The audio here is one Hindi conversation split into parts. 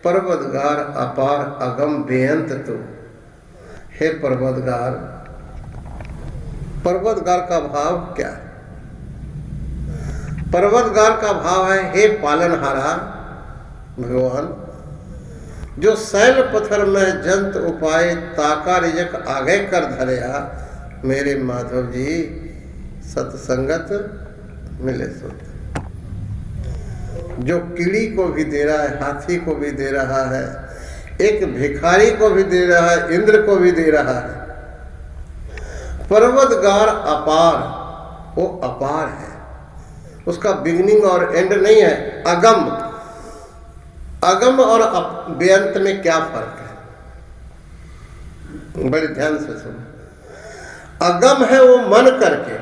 पर्वतगार अपार अगम बेअंत तू। हे पर्वतगार, पर्वतगार का भाव क्या है? पर्वतगार का भाव है हे पालनहारा भगवान, जो शैल पत्थर में जंत उपाय ताका रिजक आगे कर धरया। मेरे माधव जी सत्संगत मिले सो, जो कीड़ी को भी दे रहा है, हाथी को भी दे रहा है, एक भिखारी को भी दे रहा है, इंद्र को भी दे रहा है। पर्वतगार अपार, वो अपार है, उसका बिगिनिंग और एंड नहीं है। अगम, अगम और बेअंत में क्या फर्क है? बड़े ध्यान से सुनो। अगम है वो मन करके,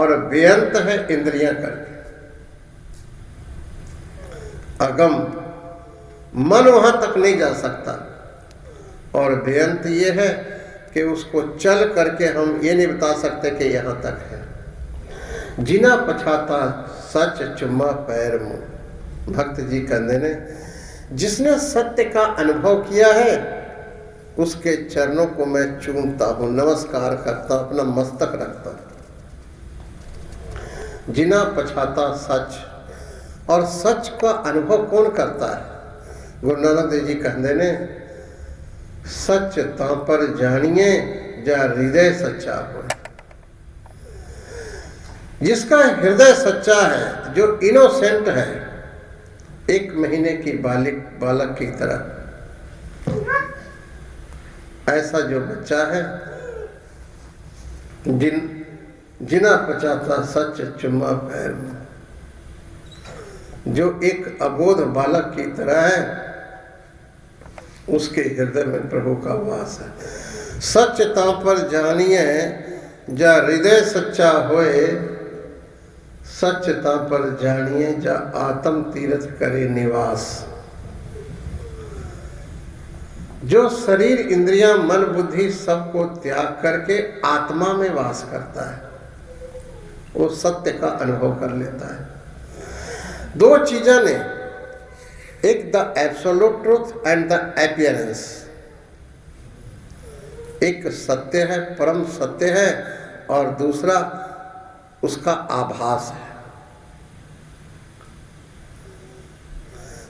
और बेअंत है इंद्रियां करके। अगम मन वहां तक नहीं जा सकता, और बेअंत ये है कि उसको चल करके हम ये नहीं बता सकते कि यहां तक है। जिना पछाता सच चुम्मा पैर मुंह। भक्त जी कहते ने, जिसने सत्य का अनुभव किया है उसके चरणों को मैं चूमता हूं, नमस्कार करता हूं, अपना मस्तक रखता हूं। जिना पछाता सच, और सच का अनुभव कौन करता है? गुरु नानक देव जी कहते ने, सच ता पर जानिए जा हृदय सच्चा हो। जिसका हृदय सच्चा है, जो इनोसेंट है, 1 महीने की बालक की तरह, ऐसा जो बच्चा है, जिना पचाता सच चुम्मा पैर में, जो एक अबोध बालक की तरह है, उसके हृदय में प्रभु का वास है। सच ता पर जानिए जा हृदय सच्चा होए, सच ता पर जानिए जा आत्म तीर्थ करे निवास। जो शरीर इंद्रियां मन बुद्धि सबको त्याग करके आत्मा में वास करता है, वो सत्य का अनुभव कर लेता है। 2 चीजें ने, एक the absolute truth and the appearance. एक सत्य है, परम सत्य है, और दूसरा उसका आभास है।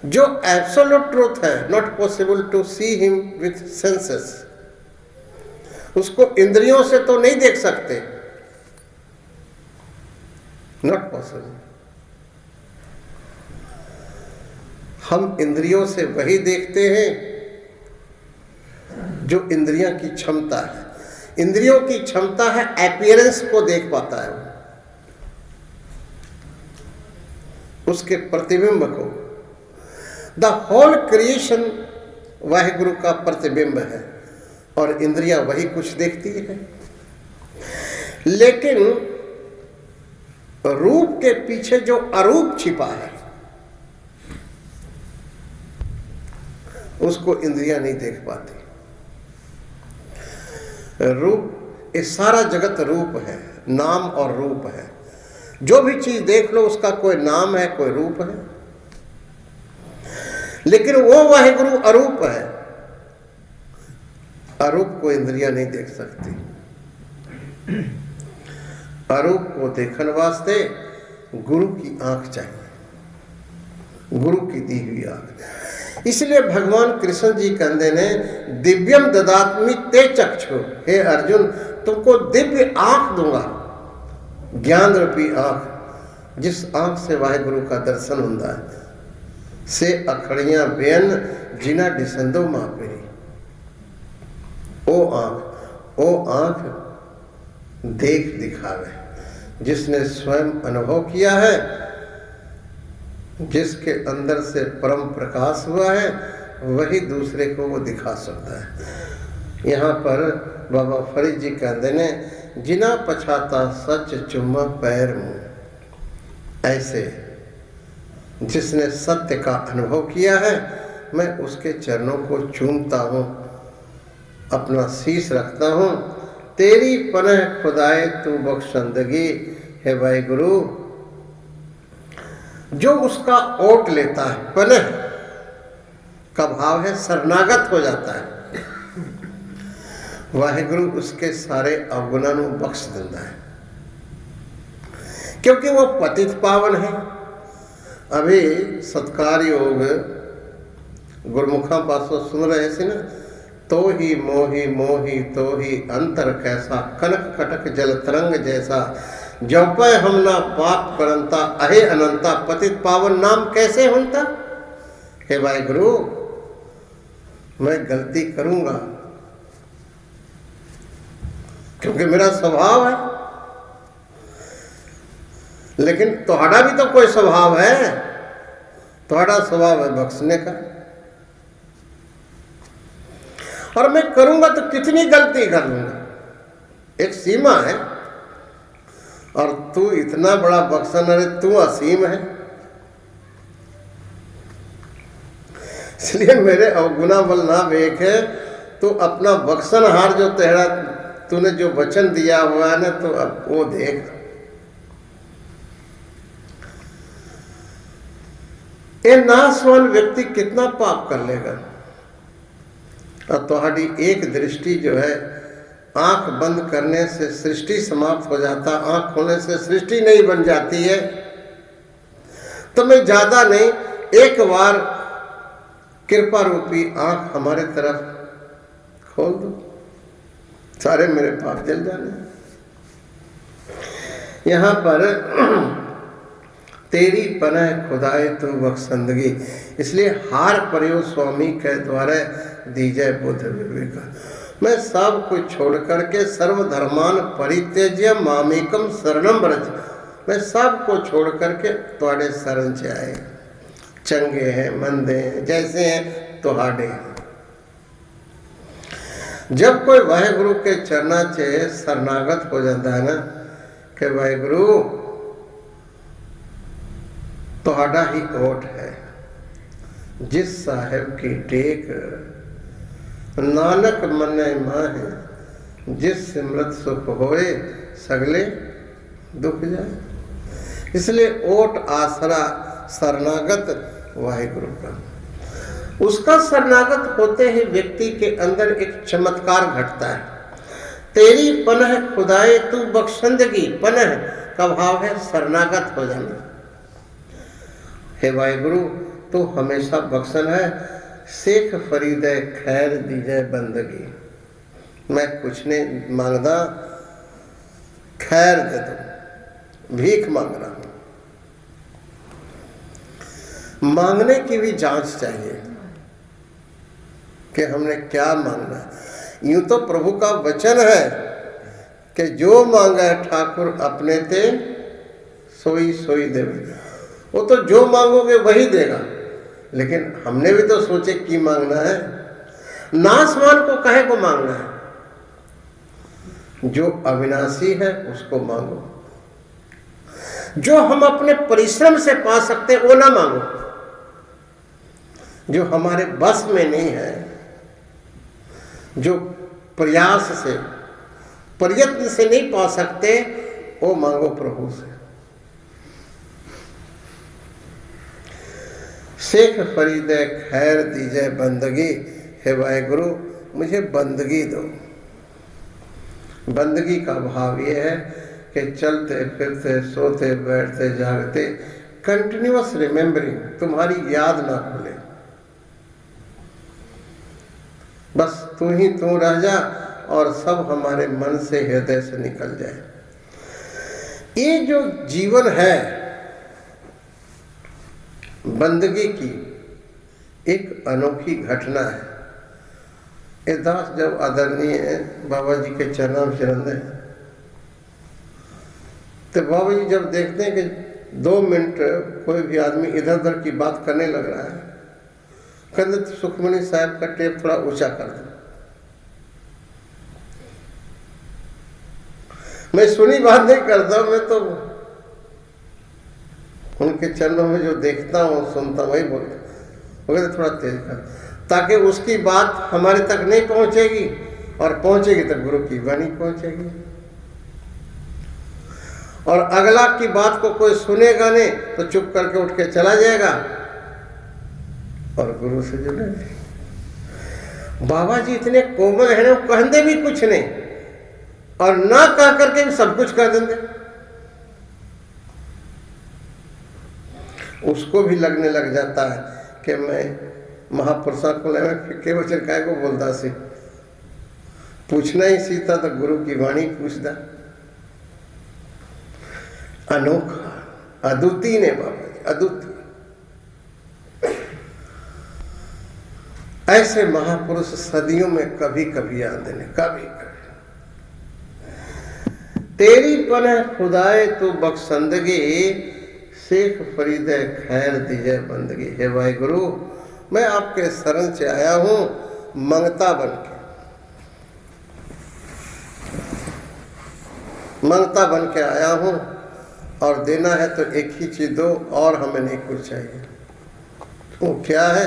जो एब्सोल्यूट ट्रूथ है, not possible to see him with senses, उसको इंद्रियों से तो नहीं देख सकते, नॉट पॉसिबल। हम इंद्रियों से वही देखते हैं जो इंद्रियों की क्षमता है। इंद्रियों की क्षमता है अपीयरेंस को देख पाता है, उसके प्रतिबिंब को। द होल क्रिएशन वाहिगुरु का प्रतिबिंब है, और इंद्रियां वही कुछ देखती है। लेकिन रूप के पीछे जो अरूप छिपा है, उसको इंद्रियां नहीं देख पाती। रूप, ये सारा जगत रूप है, नाम और रूप है। जो भी चीज देख लो उसका कोई नाम है, कोई रूप है, लेकिन वो वाहिगुरु अरूप है। अरूप को इंद्रियां नहीं देख सकती। अरूप को देखने वास्ते गुरु की आंख चाहिए, गुरु की दी हुई आंख। इसलिए भगवान कृष्ण जी कहते ने, दिव्यम ददात्मि ते चक्षु। हे अर्जुन, तुमको दिव्य आंख दूंगा, ज्ञान रूपी आंख, जिस आंख से वाहिगुरु का दर्शन होता है। से अखड़ियां बेन जिना डिसंदो मापेरी। ओ आंख देख दिखावे, जिसने स्वयं अनुभव किया है, जिसके अंदर से परम प्रकाश हुआ है, वही दूसरे को वो दिखा सकता है। यहाँ पर बाबा फरीद जी कहते ने, जिना पछाता सच चुम्मा पैर मुंह। ऐसे जिसने सत्य का अनुभव किया है, मैं उसके चरणों को चूमता हूँ, अपना शीश रखता हूँ। तेरी पनह खुदाए तू बख्शंदगी। हे भाई गुरु, जो उसका ओट लेता है, पनह का भाव है शरणागत हो जाता है, वाहिगुरु उसके सारे अवगुणों को बख्श देता है, क्योंकि वो पतित पावन है। अभी सत्कार योग गुरमुखा पासों सुन रहे थे ना, तो ही मोही मोही तो ही अंतर कैसा, कनक कटक जल तरंग जैसा, जौपय हम ना पाप करंता, अहे अनंता, पतित पावन नाम कैसे होता। हे भाई गुरु, मैं गलती करूंगा क्योंकि मेरा स्वभाव है, लेकिन तुम्हारा भी तो कोई स्वभाव है, तुम्हारा स्वभाव है बख्शने का, और मैं करूंगा तो कितनी गलती कर लूंगा, एक सीमा है। और तू इतना बड़ा बख्शन, अरे तू असीम है। इसलिए मेरे अवगुणा बल ना वेख है, तो अपना बख्शन हार जो तेरा तूने जो वचन दिया हुआ है ना, तो अब वो देख। ये नाशवान व्यक्ति कितना पाप कर लेगा। और तुम्हारी एक दृष्टि जो है, आंख बंद करने से सृष्टि समाप्त हो जाता, आंख खोलने से सृष्टि नहीं बन जाती है। तो मैं ज्यादा नहीं, एक बार कृपा रूपी आंख हमारे तरफ खोल दो, सारे मेरे पाप जल जाने। यहां पर तेरी पनह खुदाए तू बख्शंदगी, इसलिए हार पर्यो स्वामी के द्वारा दीजय बुद्ध विवेक। मैं सब कुछ छोड़ करके सर्वधर्मान परित्यज्य मामेकम शरणम व्रज, मैं सब को छोड़ करके तुम्हारे शरण से आए। चंगे हैं मंदे हैं जैसे हैं तुम्हारे। जब कोई वाहेगुरु के चरणा से शरणागत हो जाता है ना, कि वाहेगुरु तुम्हारा ही ओट है, जिस साहेब की टेक नानक मन माहे, जिस सिमरत सुख होए सगले दुख जाए। इसलिए ओट आसरा शरणागत वाहिगुरु का, उसका शरणागत होते ही व्यक्ति के अंदर एक चमत्कार घटता है। तेरी पनह खुदाए तू बख्शंदगी, पनह का भाव है शरणागत हो जाना। हे वाहिगुरु, तू हमेशा बख्शन है, शेख फरीद खैर दीजे बंदगी। मैं कुछ नहीं मांगदा, खैर दे दो, भीख मांग रहा हूं। मांगने की भी जांच चाहिए कि हमने क्या मांगना है। यूं तो प्रभु का वचन है कि जो मांगा ठाकुर अपने ते सोई सोई देवे। वो तो जो मांगोगे वही देगा, लेकिन हमने भी तो सोचे कि मांगना है। नाशवान को कहे को मांगना है, जो अविनाशी है उसको मांगो। जो हम अपने परिश्रम से पा सकते वो ना मांगो, जो हमारे बस में नहीं है, जो प्रयास से प्रयत्न से नहीं पा सकते, वो मांगो प्रभु से। शेख फरीद खैर दीजिए बंदगी, हे वाहेगुरु मुझे बंदगी दो। बंदगी का भाव ये है कि चलते फिरते सोते बैठते जागते कंटिन्यूअस रिमेम्बरिंग, तुम्हारी याद ना भूले, बस तू ही तू रह जा और सब हमारे मन से हृदय से निकल जाए। ये जो जीवन है बंदगी की, एक अनोखी घटना है। ये दास जब आदरणीय बाबा जी के चरणों में चरण है, तो बाबा जी जब देखते हैं कि 2 मिनट कोई भी आदमी इधर उधर की बात करने लग रहा है, कहते तो सुखमणि साहब का टेप थोड़ा ऊंचा कर दो। मैं सुनी बात नहीं करता, मैं तो उनके चरणों में जो देखता हूँ सुनता हूँ वही बोलता, वो कहते थोड़ा तेज कर, ताकि उसकी बात हमारे तक नहीं पहुंचेगी, और पहुंचेगी तो गुरु की वाणी पहुंचेगी। और अगला की बात को कोई सुनेगा नहीं तो चुप करके उठ के चला जाएगा, और गुरु से जुड़े। बाबा जी इतने कोमल है, वो कहते भी कुछ नहीं और ना कह करके भी सब कुछ कर देंगे। उसको भी लगने लग जाता है कि मैं महापुरुषों को फिक्के वचन काय को बोलता सी, पूछना ही सीता तो गुरु की वाणी पूछता। अनोखा अद्वितीय ने बाबा जी, अद्वितीय। ऐसे महापुरुष सदियों में कभी कभी आते ने, कभी कभी। तेरी पनह खुदाए तो बख्शंदगी, शेख फरीद खैर दीजिए बंदगी। हे भाई गुरु, मैं आपके शरण से आया हूं मंगता बन के, मंगता बन के आया हूं और देना है तो एक ही चीज दो, और हमें नहीं कुछ चाहिए। वो क्या है?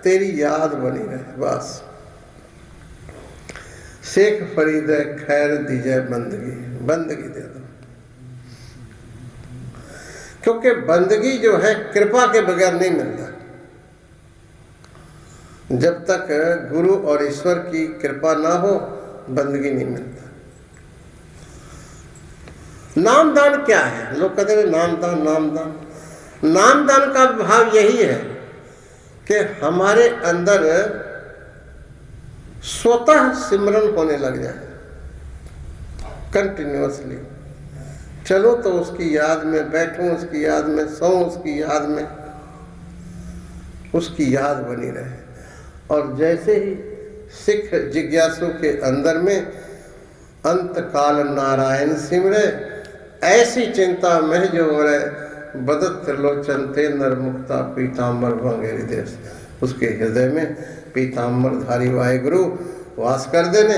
तेरी याद बनी रहे बस। शेख फरीद खैर दीजिए बंदगी, बंदगी दे दो। क्योंकि बंदगी जो है कृपा के बगैर नहीं मिलता। जब तक गुरु और ईश्वर की कृपा ना हो बंदगी नहीं मिलता। नामदान क्या है? लोग कहते हैं नामदान, नामदान। नामदान का भाव यही है कि हमारे अंदर स्वतः सिमरन होने लग जाए, कंटिन्यूअसली। चलो तो उसकी याद में बैठूं, उसकी याद में सोऊं, उसकी याद में, उसकी याद बनी रहे। और जैसे ही सिख जिज्ञासु के अंदर में अंत काल नारायण सिमरे, ऐसी चिंता में जो हो रहे, बदत त्रिलोचन ते नरमुक्ता पीताम्बर भंगेरी देश। उसके हृदय में पीताम्बर धारी वाहिगुरु वास कर देने।